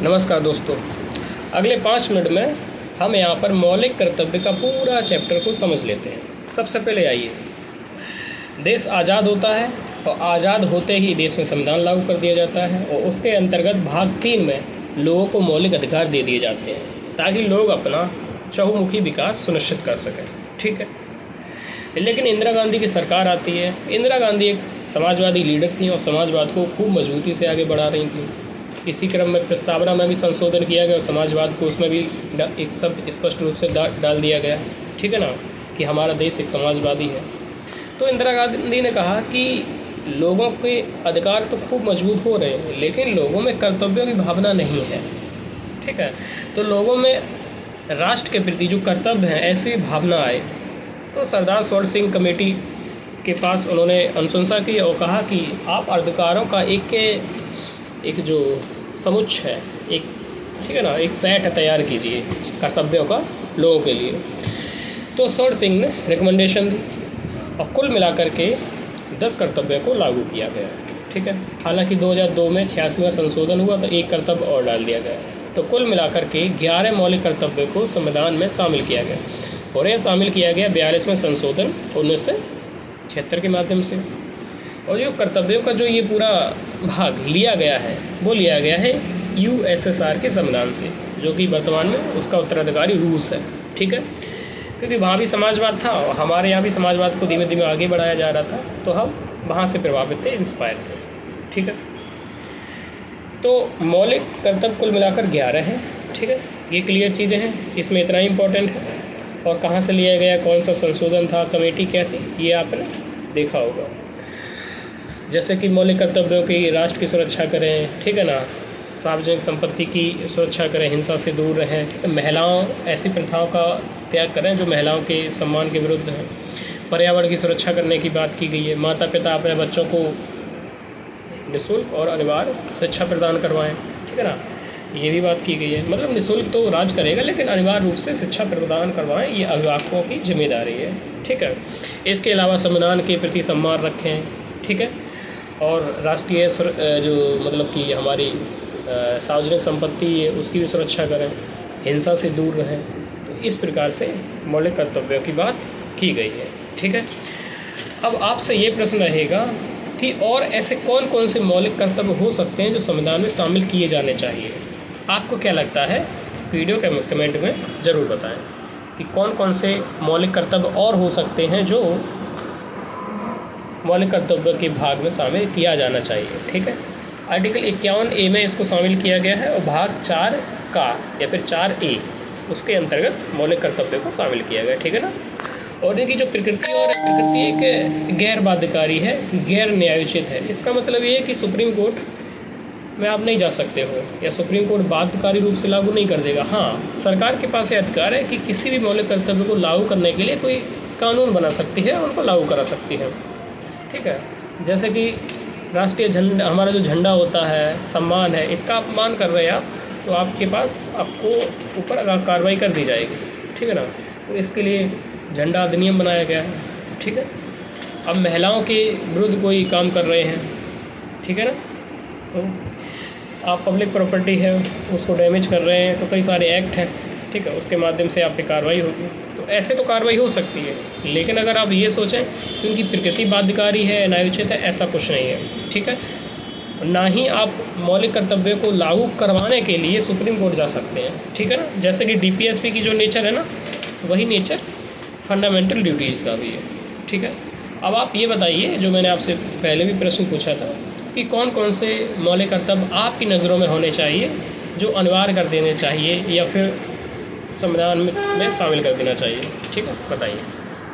नमस्कार दोस्तों, अगले 5 मिनट में हम यहाँ पर मौलिक कर्तव्य का पूरा चैप्टर को समझ लेते हैं। सबसे पहले आइए, देश आज़ाद होता है और आज़ाद होते ही देश में संविधान लागू कर दिया जाता है और उसके अंतर्गत भाग 3 में लोगों को मौलिक अधिकार दे दिए जाते हैं ताकि लोग अपना चहुमुखी विकास सुनिश्चित कर सकें। ठीक है, लेकिन इंदिरा गांधी की सरकार आती है। इंदिरा गांधी एक समाजवादी लीडर थी और समाजवाद को खूब मजबूती से आगे बढ़ा रही थी। इसी क्रम में प्रस्तावना में भी संशोधन किया गया और समाजवाद को उसमें भी एक शब्द स्पष्ट रूप से डाल दिया गया। ठीक है ना, कि हमारा देश एक समाजवादी है। तो इंदिरा गांधी ने कहा कि लोगों के अधिकार तो खूब मजबूत हो रहे हैं, लेकिन लोगों में कर्तव्यों की भावना नहीं है। ठीक है, तो लोगों में राष्ट्र के प्रति जो कर्तव्य हैं ऐसी भावना आए। तो सरदार सरोवर सिंह कमेटी के पास उन्होंने अनुशंसा की और कहा कि आप अधिकारों का एक जो समुच्चय है, एक ठीक है ना, एक सेट तैयार कीजिए कर्तव्यों का लोगों के लिए। तो सरोवर सिंह ने रिकमेंडेशन दी और कुल मिलाकर के 10 कर्तव्यों को लागू किया गया। ठीक है, हालांकि 2002 में 86वां संशोधन हुआ तो एक कर्तव्य और डाल दिया गया। तो कुल मिलाकर के 11 मौलिक कर्तव्यों को संविधान में शामिल किया गया और यह शामिल किया गया 42वें संशोधन 1976 के माध्यम से। और जो कर्तव्यों का जो ये पूरा भाग लिया गया है वो लिया गया है USSR के संविधान से, जो कि वर्तमान में उसका उत्तराधिकारी रूस है। ठीक है, क्योंकि वहाँ भी समाजवाद था और हमारे यहाँ भी समाजवाद को धीमे धीमे आगे बढ़ाया जा रहा था, तो हम वहाँ से प्रभावित थे, इंस्पायर थे। ठीक है, तो मौलिक कर्तव्य कुल मिलाकर 11 हैं। ठीक है, ये क्लियर चीज़ें हैं, इसमें इतना ही इम्पोर्टेंट है। और कहाँ से लिया गया, कौन सा संशोधन था, कमेटी क्या थी, ये आपने देखा होगा। जैसे कि मौलिक कर्तव्यों की राष्ट्र की सुरक्षा करें, ठीक है ना, सार्वजनिक संपत्ति की सुरक्षा करें, हिंसा से दूर रहें, ठीक है, महिलाओं ऐसी प्रथाओं का त्याग करें जो महिलाओं के सम्मान के विरुद्ध हैं, पर्यावरण की सुरक्षा करने की बात की गई है, माता पिता अपने बच्चों को निःशुल्क और अनिवार्य शिक्षा प्रदान करवाएं। ठीक है ना, ये भी बात की गई है। मतलब निःशुल्क तो राज करेगा, लेकिन अनिवार्य रूप से शिक्षा प्रदान करवाएं, ये अभिभावकों की जिम्मेदारी है। ठीक है, इसके अलावा संविधान के प्रति सम्मान रखें। ठीक है, और राष्ट्रीय जो मतलब कि हमारी सार्वजनिक संपत्ति है उसकी भी सुरक्षा करें, हिंसा से दूर रहें। तो इस प्रकार से मौलिक कर्तव्यों की बात की गई है। ठीक है, अब आपसे ये प्रश्न रहेगा कि और ऐसे कौन कौन से मौलिक कर्तव्य हो सकते हैं जो संविधान में शामिल किए जाने चाहिए। आपको क्या लगता है, वीडियो के कमेंट में ज़रूर बताएं कि कौन कौन से मौलिक कर्तव्य और हो सकते हैं जो मौलिक कर्तव्य के भाग में शामिल किया जाना चाहिए। ठीक है, आर्टिकल 51A में इसको शामिल किया गया है और भाग 4 का या फिर 4A उसके अंतर्गत मौलिक कर्तव्य को शामिल किया गया। ठीक है ना, और इनकी जो प्रकृति एक गैर बाध्यकारी है, गैर न्यायोचित है। इसका मतलब ये है कि सुप्रीम कोर्ट में आप नहीं जा सकते हो या सुप्रीम कोर्ट बाध्यकारी रूप से लागू नहीं कर देगा। हाँ, सरकार के पास ये अधिकार है कि किसी भी मौलिक कर्तव्य को लागू करने के लिए कोई कानून बना सकती है और उनको लागू करा सकती है। ठीक है, जैसे कि राष्ट्रीय झंडा, हमारा जो झंडा होता है, सम्मान है, इसका अपमान कर रहे हैं आप, तो आपके पास आपको ऊपर कार्रवाई कर दी जाएगी। ठीक है ना, तो इसके लिए झंडा अधिनियम बनाया गया है। ठीक है, अब महिलाओं के विरुद्ध कोई काम कर रहे हैं, ठीक है ना, तो आप पब्लिक प्रॉपर्टी है उसको डैमेज कर रहे हैं, तो कई सारे एक्ट हैं। ठीक है, उसके माध्यम से आप पे कार्रवाई होगी। तो ऐसे तो कार्रवाई हो सकती है, लेकिन अगर आप ये सोचें कि उनकी प्रकृति बाध्यकारी है, न्यायोचित है, ऐसा कुछ नहीं है। ठीक है, ना ही आप मौलिक कर्तव्यों को लागू करवाने के लिए सुप्रीम कोर्ट जा सकते हैं। ठीक है ना, जैसे कि DPSP की जो नेचर है ना, वही नेचर फंडामेंटल ड्यूटीज़ का भी है। ठीक है, अब आप ये बताइए, जो मैंने आपसे पहले भी प्रश्न पूछा था, कि कौन कौन से मौलिक कर्तव्य आपकी नज़रों में होने चाहिए जो अनिवार्य कर देने चाहिए या फिर संविधान में शामिल कर देना चाहिए। ठीक है, बताइए।